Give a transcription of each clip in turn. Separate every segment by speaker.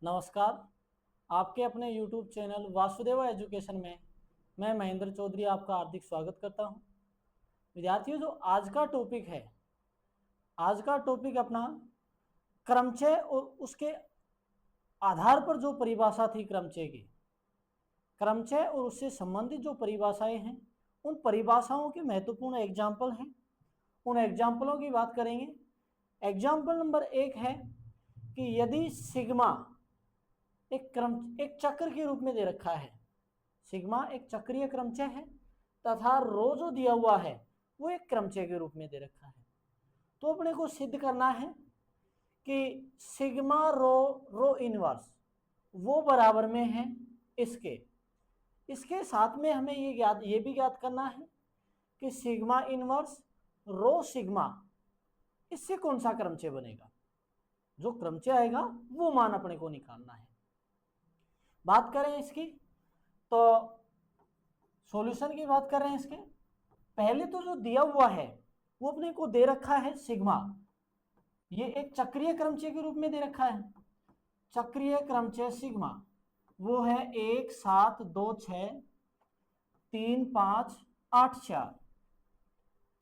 Speaker 1: नमस्कार। आपके अपने YouTube चैनल वासुदेवा एजुकेशन में मैं महेंद्र चौधरी आपका हार्दिक स्वागत करता हूं। विद्यार्थियों, जो आज का टॉपिक अपना क्रमचय और उसके आधार पर जो परिभाषा थी क्रमचय और उससे संबंधित जो परिभाषाएं हैं, उन परिभाषाओं के महत्वपूर्ण एग्जाम्पल हैं। उन एग्जाम्पलों की बात करेंगे। एग्जाम्पल नंबर 1 है कि यदि सिग्मा एक चक्र के रूप में दे रखा है, सिग्मा एक चक्रीय क्रमचय है तथा रो जो दिया हुआ है वो एक क्रमचय के रूप में दे रखा है, तो अपने को सिद्ध करना है कि सिग्मा रो इनवर्स वो बराबर में है इसके साथ में हमें ये भी ज्ञात करना है कि सिग्मा इनवर्स रो सिग्मा, इससे कौन सा क्रमचय बनेगा। जो क्रमचय आएगा वो मान अपने को निकालना है। बात करें इसकी तो सॉल्यूशन की बात कर रहे हैं इसके। पहले तो जो दिया हुआ है वो अपने को दे रखा है सिग्मा, ये एक चक्रीय क्रमचय के रूप में दे रखा है। चक्रीय क्रमचय सिग्मा वो है 1 7 2 6 3 5 8 4,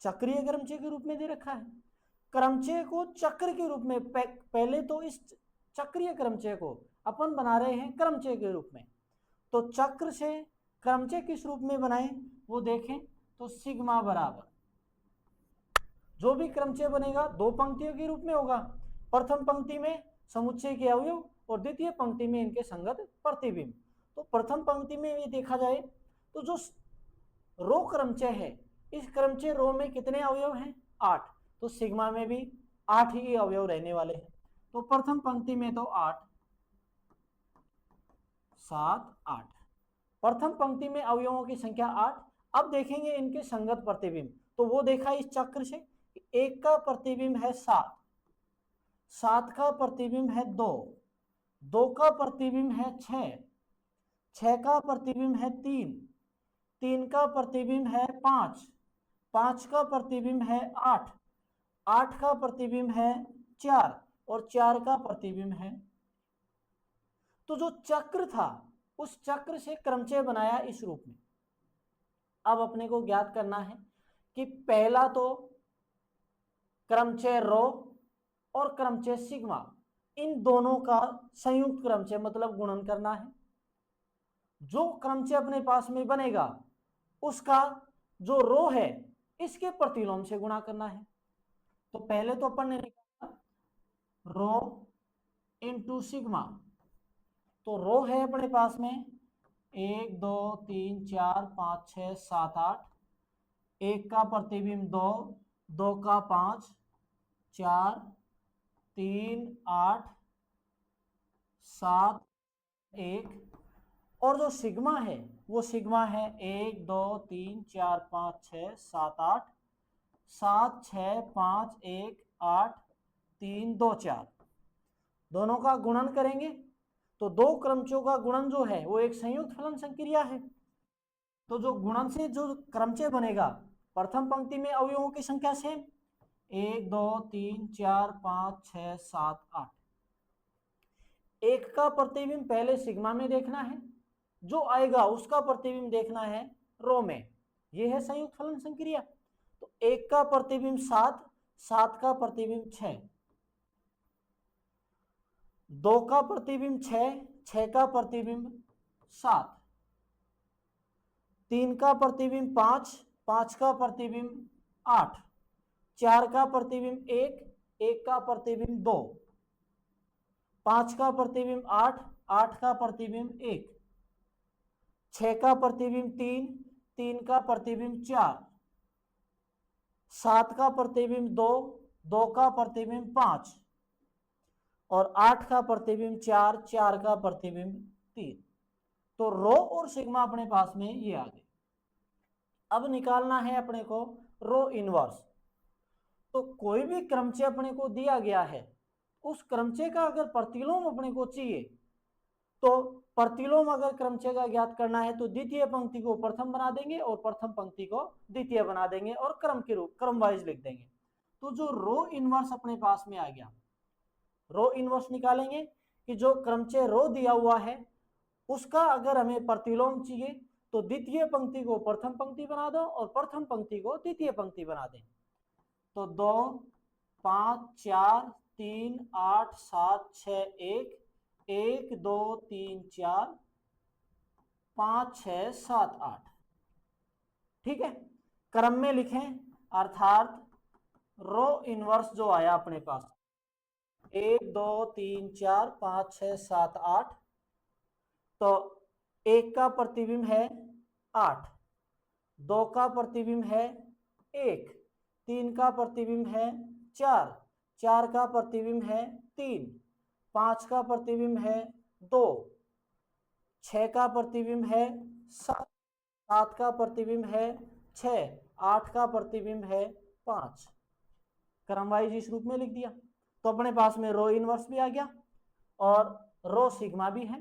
Speaker 1: चक्रीय क्रमचय के रूप में दे रखा है। क्रमचय को चक्र के रूप में पहले तो इस चक्रीय क्रमचय को अपन बना रहे हैं क्रमचय के रूप में, तो चक्र से क्रमचय किस रूप में बनाए वो देखें तो सिग्मा बराबर जो भी क्रमचय बनेगा दो पंक्तियों के रूप में होगा। प्रथम पंक्ति में समुच्चय के अवयव और द्वितीय पंक्ति में इनके संगत प्रतिबिंब। तो प्रथम पंक्ति में ये देखा जाए तो जो रो क्रमचय है, इस क्रमचय रो में कितने अवयव हैं 8, तो सिग्मा में भी 8 ही अवयव रहने वाले हैं। तो प्रथम पंक्ति में तो 8 7 8, प्रथम पंक्ति में अवयवों की संख्या 8। अब देखेंगे इनके संगत प्रतिबिंब, तो वो देखा इस चक्र से, 1 का प्रतिबिंब है 7, 7 का प्रतिबिंब है 2, 2 का प्रतिबिंब है 6, 6 का प्रतिबिंब है 3, 3 का प्रतिबिंब है 5, 5 का प्रतिबिंब है 8, 8 का प्रतिबिंब है 4 और 4 का प्रतिबिंब है। तो जो चक्र था उस चक्र से क्रमचय बनाया इस रूप में। अब अपने को ज्ञात करना है कि पहला तो क्रमचय रो और क्रमचय सिग्मा, इन दोनों का संयुक्त क्रमचय मतलब गुणन करना है। जो क्रमचय अपने पास में बनेगा उसका जो रो है इसके प्रतिलोम से गुणा करना है। तो पहले तो अपन ने निकाला रो इंटू सिग्मा, तो रो है अपने पास में 1 2 3 4 5 6 7 8, 1 का प्रतिबिंब 2, 2 का 5 4 3 8 7 1, और जो सिग्मा है वो सिग्मा है 1 2 3 4 5 6 7 8 7 6 5 1 8 3 2 4, दोनों का गुणन करेंगे तो दो क्रमचयों का गुणन जो है वो एक संयुक्त फलन संक्रिया है। तो जो गुणन से जो क्रमचय बनेगा, प्रथम पंक्ति में अवयवों की संख्या सेम 1 2 3 4 5 6 7 8, 1 का प्रतिबिंब पहले सिग्मा में देखना है, जो आएगा उसका प्रतिबिंब देखना है रो में, यह है संयुक्त फलन संक्रिया। तो 1 का प्रतिबिंब 7, 7 का प्रतिबिंब 6, 2 का प्रतिबिंब 6, 6 का प्रतिबिंब 7, 3 का प्रतिबिंब 5, 5 का प्रतिबिंब 8, 4 का प्रतिबिंब 1, 1 का प्रतिबिंब 2, 5 का प्रतिबिंब 8, 8 का प्रतिबिंब 1, 6 का प्रतिबिंब 3, 3 का प्रतिबिंब 4, 7 का प्रतिबिंब 2, 2 का प्रतिबिंब 5 और 8 का प्रतिबिंब 4, 4 का प्रतिबिंब 3। तो रो और सिग्मा अपने पास में ये आ गए। अब निकालना है अपने को रो इनवर्स। तो कोई भी क्रमचय अपने को दिया गया है, उस क्रमचय का अगर प्रतिलोम अपने को चाहिए, तो प्रतिलोम अगर क्रमचय का ज्ञात करना है तो द्वितीय पंक्ति को प्रथम बना देंगे और प्रथम पंक्ति को द्वितीय बना देंगे और क्रम वाइज लिख देंगे। तो जो रो इनवर्स अपने पास में आ गया, रो इनवर्स निकालेंगे कि जो क्रमचय रो दिया हुआ है उसका अगर हमें प्रतिलोम चाहिए तो द्वितीय पंक्ति को प्रथम पंक्ति बना दो और प्रथम पंक्ति को द्वितीय पंक्ति बना दें। तो 2 5 4 3 8 7 6 1 1 2 3 4 5 6 7 8। ठीक है, क्रम में लिखें अर्थात रो इनवर्स जो आया अपने पास 1 2 3 4 5 6 7 8, तो 1 का प्रतिबिंब है 8, 2 का प्रतिबिंब है 1, 3 का प्रतिबिंब है 4, 4 का प्रतिबिंब है 3, 5 का प्रतिबिंब है 2, 6 का प्रतिबिंब है 7, 7 का प्रतिबिंब है 6, 8 का प्रतिबिंब है 5। क्रम वाइज इस रूप में लिख दिया तो अपने पास में रो इनवर्स भी आ गया और रो सिग्मा भी है।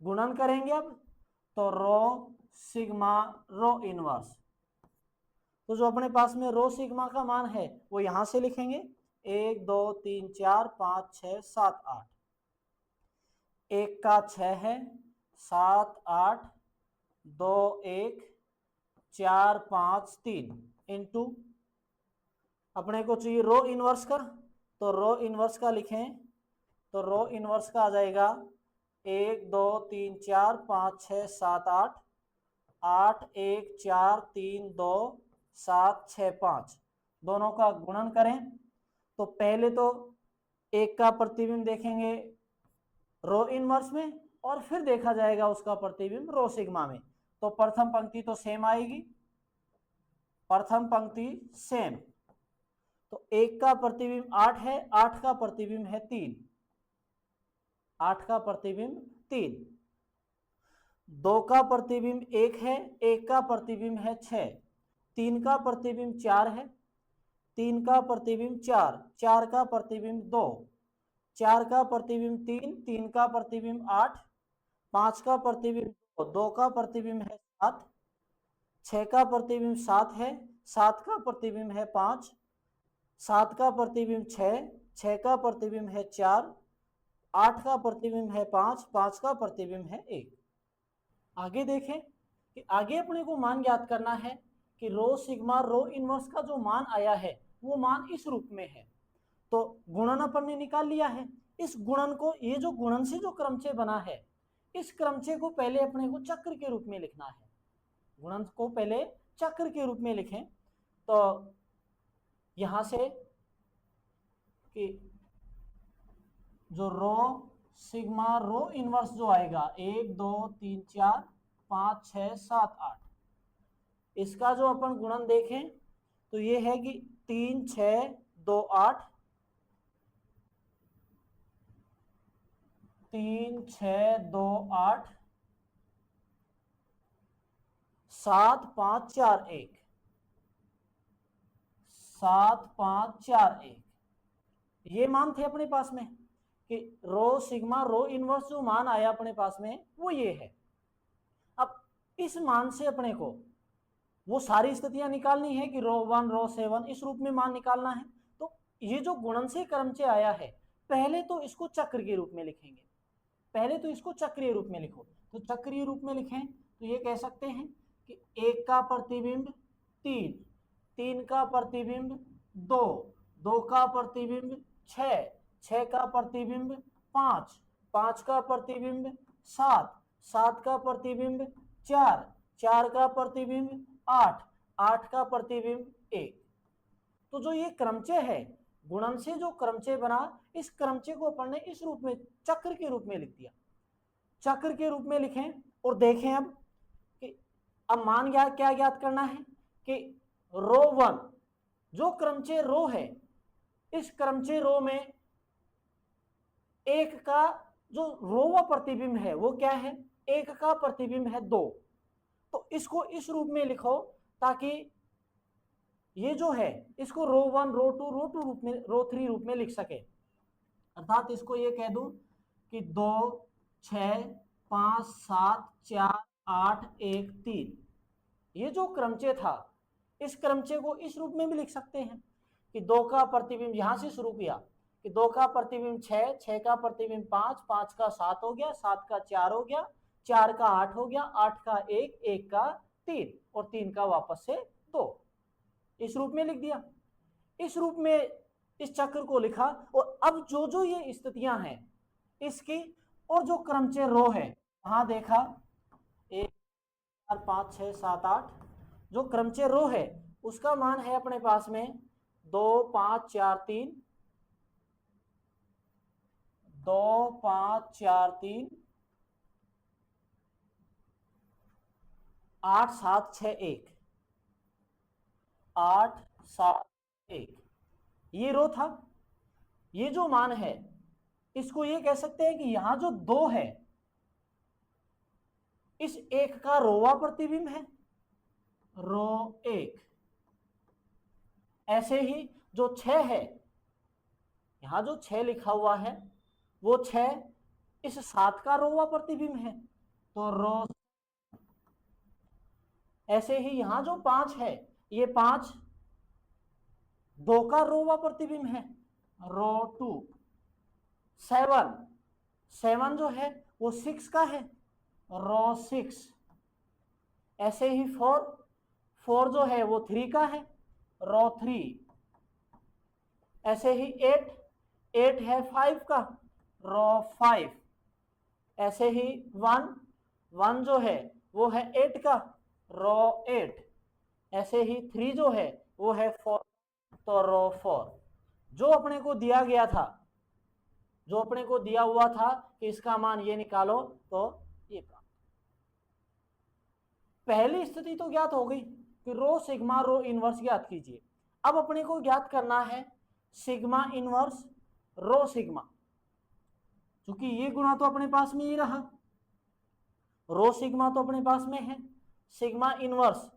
Speaker 1: गुणन करेंगे अब तो रो सिग्मा रो इनवर्स, तो जो अपने पास में रो सिग्मा का मान है वो यहां से लिखेंगे 1 2 3 4 5 6 7 8। 1 का 6 है, 7 8 2 1 4 5 3 इंटू अपने को चाहिए रो इनवर्स का, तो रो इनवर्स का लिखें तो रो इनवर्स का आ जाएगा 1 2 3 4 5 6 7 8 8 1 4 3 2 7 6 5, दोनों का गुणन करें तो पहले तो 1 का प्रतिबिंब देखेंगे रो इनवर्स में और फिर देखा जाएगा उसका प्रतिबिंब रो सिग्मा में। तो प्रथम पंक्ति तो सेम आएगी, प्रथम पंक्ति सेम, तो 1 का प्रतिबिंब 8 है, 8 का प्रतिबिंब है 3, 8 का प्रतिबिंब 3, 2 का प्रतिबिंब 1 है, 1 का प्रतिबिंब है 6, 3 का प्रतिबिंब 4 है, 3 का प्रतिबिंब 4, 4 का प्रतिबिंब 2, 4 का प्रतिबिंब 3, 3 का प्रतिबिंब 8, 5 का प्रतिबिंब 2, 2 का प्रतिबिंब है 7, 6 का प्रतिबिंब 7 है, 7 का प्रतिबिंब है 5, 7 का प्रतिबिंब 6, 6 का प्रतिबिंब है 4, 8 का प्रतिबिंब है 5, 5 का प्रतिबिंब है 1। आगे देखें कि आगे अपने को मान ज्ञात करना है कि रो सिग्मा रो इनवर्स का जो मान आया है वो मान इस रूप में है। तो गुणन अपन ने निकाल लिया है, इस गुणन को ये जो गुणन से जो क्रमचय बना है इस क्रमचय को पहले अपने को चक्र के रूप में लिखना है। गुणन को पहले चक्र के रूप में लिखें तो यहां से कि जो रो सिग्मा रो इनवर्स जो आएगा 1 2 3 4 5 6 7 8, इसका जो अपन गुणन देखें तो ये है कि 3 6 2 8, 3 6 2 8 7 5 4 1, 7 5 4 1, ये मान थे अपने पास में कि रो सिग्मा रो इनवर्स जो मान आया अपने पास में वो ये है। अब इस मान से अपने को वो सारी स्थितियां निकालनी है कि रो 1 रो 7 इस रूप में मान निकालना है। तो ये जो गुणन से क्रमचय आया है पहले तो इसको चक्र के रूप में लिखेंगे, पहले तो इसको चक्रीय रूप में लिखो, तो चक्रीय रूप में लिखें तो ये कह सकते हैं कि 1 का प्रतिबिंब 3, 3 का प्रतिबिंब 2, 2 का प्रतिबिंब 6, 6 का प्रतिबिंब 5, 5 का प्रतिबिंब 7, 7 का प्रतिबिंब 4, 4 का प्रतिबिंब 8, 8 का प्रतिबिंब 1। तो जो ये क्रमचय है गुणन से जो क्रमचय बना इस क्रमचय को अपन ने इस रूप में चक्र के रूप में लिख दिया, चक्र के रूप में लिखें और देखें अब कि अब मान क्या ज्ञात करना है कि रो 1 जो क्रमचय रो है इस क्रमचय रो में 1 का जो रो व प्रतिबिंब है वो क्या है, 1 का प्रतिबिंब है 2, तो इसको इस रूप में लिखो ताकि ये जो है इसको रो 1 रो 2 रो 2 रूप में रो 3 रूप में लिख सके। अर्थात इसको ये कह दूं कि 2 6 5 7 4 8 1 3, ये जो क्रमचय था इस क्रमचय को इस रूप में भी लिख सकते हैं कि 2 का प्रतिबिंब यहां से शुरू किया कि 2 का प्रतिबिंब 6, 6 का प्रतिबिंब 5, 5 का 7 हो गया, 7 का 4 हो गया, 4 का 8 हो गया, 8 का 1, 1 का 3 और 3 का वापस से 2। इस रूप में लिख दिया। इस रूप में इस चक्र को लिखा। और अब जो जो ये स्थितियां हैं इसकी, और जो क्रमचय रो है वहां देखा 1 4 5 6 7 8, जो क्रमचय रो है उसका मान है अपने पास में 2 5 4 3, 2 5 4 3, 8 7 6 1, 8 7 1, ये रो था। ये जो मान है इसको ये कह सकते हैं कि यहां जो 2 है इस 1 का रोवा प्रतिबिंब है, रो 1। ऐसे ही जो 6 है, यहां जो 6 लिखा हुआ है वो 6 इस 7 का रोवा प्रतिबिंब है, तो रो। ऐसे ही यहां जो 5 है, ये 5 2 का रोवा प्रतिबिंब है, रो 2। 7, 7 जो है वो 6 का है, रो 6। ऐसे ही 4, 4 जो है वो 3 का है, रो 3। ऐसे ही 8, 8 है 5 का, रो 5। ऐसे ही 1, 1 जो है वो है 8 का, रो 8। ऐसे ही 3 जो है वो है 4, तो रो 4। जो अपने को दिया गया था, जो अपने को दिया हुआ था कि इसका मान ये निकालो, तो ये पहली स्थिति तो ज्ञात हो गई कि रो सिग्मा रो इनवर्स ज्ञात कीजिए। अब अपने को ज्ञात करना है सिग्मा इनवर्स रो सिग्मा, क्योंकि ये गुणा तो अपने पास में ही रहा, रो सिग्मा तो अपने पास में है, सिग्मा इनवर्स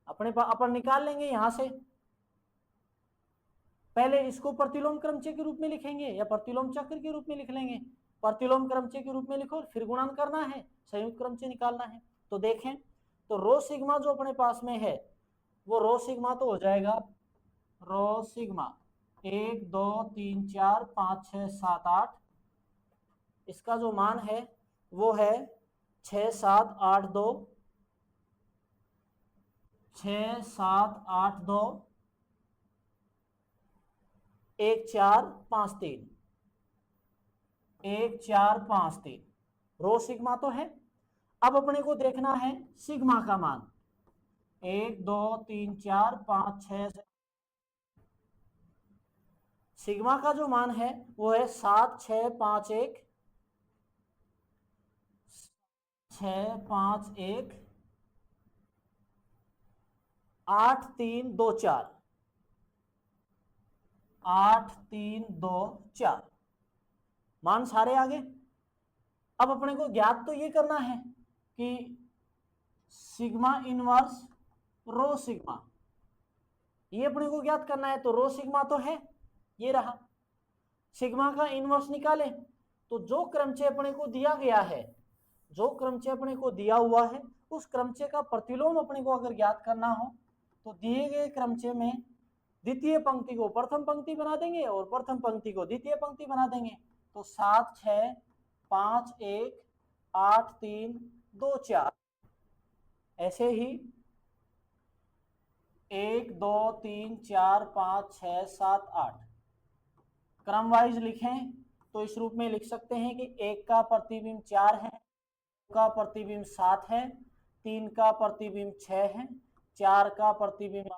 Speaker 1: अपने पास अपन निकाल लेंगे यहां से। पहले इसको प्रतिलोम क्रमचय के रूप में लिखेंगे या प्रतिलोम चक्र के रूप में लिख लेंगे। प्रतिलोम क्रमचय के रूप में लिखो, फिर गुणन करना है, संयुक्त क्रमचय निकालना है। तो देखें तो रो सिग्मा जो अपने पास में है वो रो सिग्मा तो हो जाएगा रो सिग्मा 1 2 3 4 5 6 7 8, इसका जो मान है वो है 6 7 8 2, 6 7 8 2, 1 4 5 3, 1 4 5 3, रो सिग्मा तो है। अब अपने को देखना है सिग्मा का मान, 1 2 3 4 5 6। सिग्मा का जो मान है वो है 7 6 5 1, 6 5 1, 8 3 2 4, 8 3 2 4, मान सारे आ गए। अब अपने को ज्ञात तो ये करना है कि सिग्मा इनवर्स रो सिग्मा, ये अपने को ज्ञात करना है। तो रो सिग्मा तो है, ये रहा। सिग्मा का इनवर्स निकालें तो जो क्रमचय अपने को दिया गया है, जो क्रमचय अपने को दिया हुआ है उस क्रमचय का प्रतिलोम अपने को अगर ज्ञात करना हो तो दिए गए क्रमचय में द्वितीय पंक्ति को प्रथम पंक्ति बना देंगे और प्रथम पंक्ति को द्वितीय पंक्ति बना देंगे। तो 7 6 5 1 8 3 2 4, ऐसे ही 1 2 3 4 5 6 7 8 क्रम वाइज लिखें तो इस रूप में लिख सकते हैं कि 1 का प्रतिबिंब 4 है, 2 का प्रतिबिंब 7 है, 3 का प्रतिबिंब 6 है, 4 का प्रतिबिंब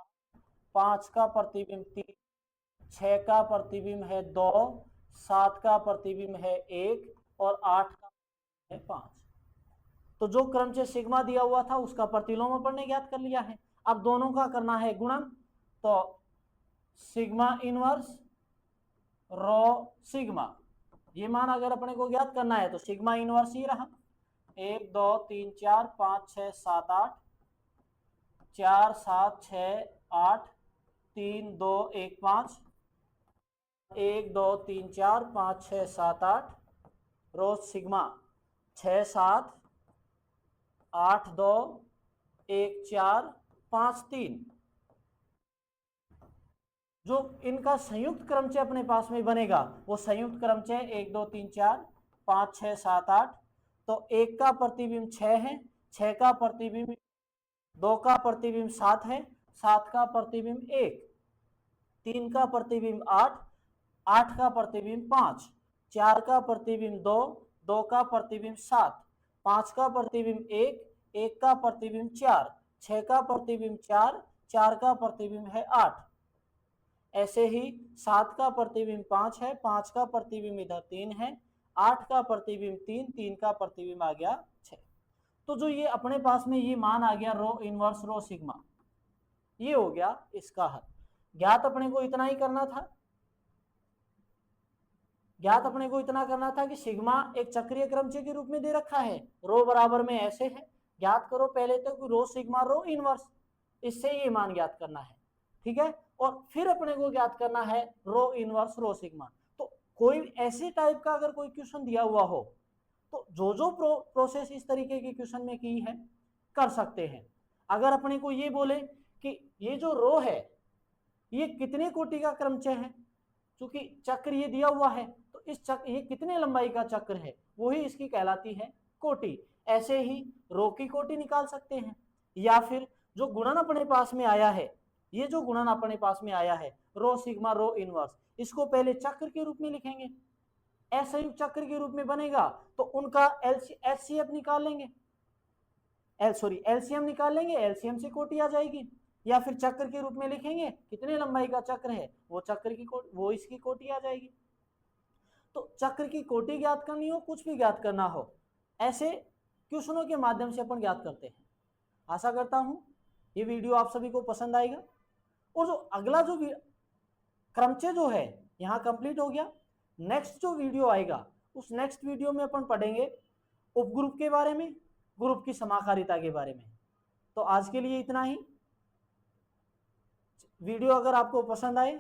Speaker 1: 5 का प्रतिबिंब 3, 6 का प्रतिबिंब है 2, 7 का प्रतिबिंब है 1 और 8 का है 5। तो जो क्रमचय सिग्मा दिया हुआ था उसका प्रतिलोम अपन ने ज्ञात कर लिया है। अब दोनों का करना है गुणन, तो सिग्मा इनवर्स रो सिग्मा, ये मान अगर अपने को ज्ञात करना है तो सिग्मा इनवर्स ही रहा 1 2 3 4 5 6 7 8, 4 7 6 8 3 2 1 5, 1 2 3 4 5 6 7 8, रो सिग्मा 6 7 8 2 1 4 5 3। जो इनका संयुक्त क्रमचय अपने पास में बनेगा वो संयुक्त क्रमचय 1 2 3 4 5 6 7 8। तो 1 का प्रतिबिंब 6 है, 6 का प्रतिबिंब 2 का प्रतिबिंब 7 है, 7 का प्रतिबिंब 1, 3 का प्रतिबिंब 8, 8 का प्रतिबिंब 5, 4 का प्रतिबिंब 2, 2 का प्रतिबिंब 7, 5 का प्रतिबिंब 1, 1 का प्रतिबिंब 4, 6 का प्रतिबिंब 4, 4 का प्रतिबिंब है 8। ऐसे ही 7 का प्रतिबिंब 5 है, 5 का प्रतिबिंब इधर 3 है, 8 का प्रतिबिंब 3, 3 का प्रतिबिंब आ गया 6। तो जो ये अपने पास में ये मान आ गया रो इनवर्स रो सिग्मा, ये हो गया इसका हल। ज्ञात अपने को इतना ही करना था, ज्ञात अपने को इतना करना था कि सिग्मा एक चक्रीय क्रमचय के रूप में दे रखा है, रो बराबर में ऐसे है, ज्ञात करो पहले तो रो सिग्मा रो इनवर्स, इससे ये मान ज्ञात करना है, ठीक है। और फिर अपने को ज्ञात करना है रो इनवर्स रो सिग्मा। तो कोई ऐसे टाइप का अगर कोई क्वेश्चन दिया हुआ हो तो जो जो प्रोसेस इस तरीके के क्वेश्चन में की है कर सकते हैं। अगर अपने को ये बोले कि ये जो रो है ये कितने कोटि का क्रमचय है, क्योंकि चक्र ये दिया हुआ है तो इस चक्र ये कितने लंबाई का चक्र है वही इसकी कहलाती है कोटि। ऐसे ही रो की कोटि निकाल सकते हैं, या फिर जो गुणन अपने पास में आया है, ये जो गुणन अपने पास में आया है रो सिग्मा रो इनवर्स, इसको पहले चक्र के रूप में लिखेंगे, असंयुक्त चक्र के रूप में बनेगा तो उनका एचसीएफ निकाल लेंगे, एलसीएम निकाल लेंगे, एलसीएम से कोटि आ जाएगी। या फिर चक्र के रूप में लिखेंगे कितने लंबाई का चक्र है वो चक्र की वो इसकी कोटि आ जाएगी। तो चक्र की कोटि ज्ञात करनी हो, कुछ भी ज्ञात करना हो, ऐसे क्वेश्चनों के माध्यम से अपन ज्ञात करते हैं। आशा करता हूं ये वीडियो आप सभी को पसंद आएगा। और जो अगला जो क्रमचय जो है यहाँ कंप्लीट हो गया। नेक्स्ट जो वीडियो आएगा उस नेक्स्ट वीडियो में अपन पढ़ेंगे उपग्रुप के बारे में, ग्रुप की समाकारिता के बारे में। तो आज के लिए इतना ही। वीडियो अगर आपको पसंद आए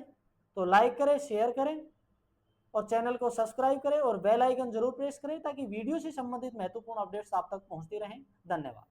Speaker 1: तो लाइक करें, शेयर करें और चैनल को सब्सक्राइब करें और बेल आइकन जरूर प्रेस करें ताकि वीडियो से संबंधित महत्वपूर्ण अपडेट्स आप तक पहुंचती रहें। धन्यवाद।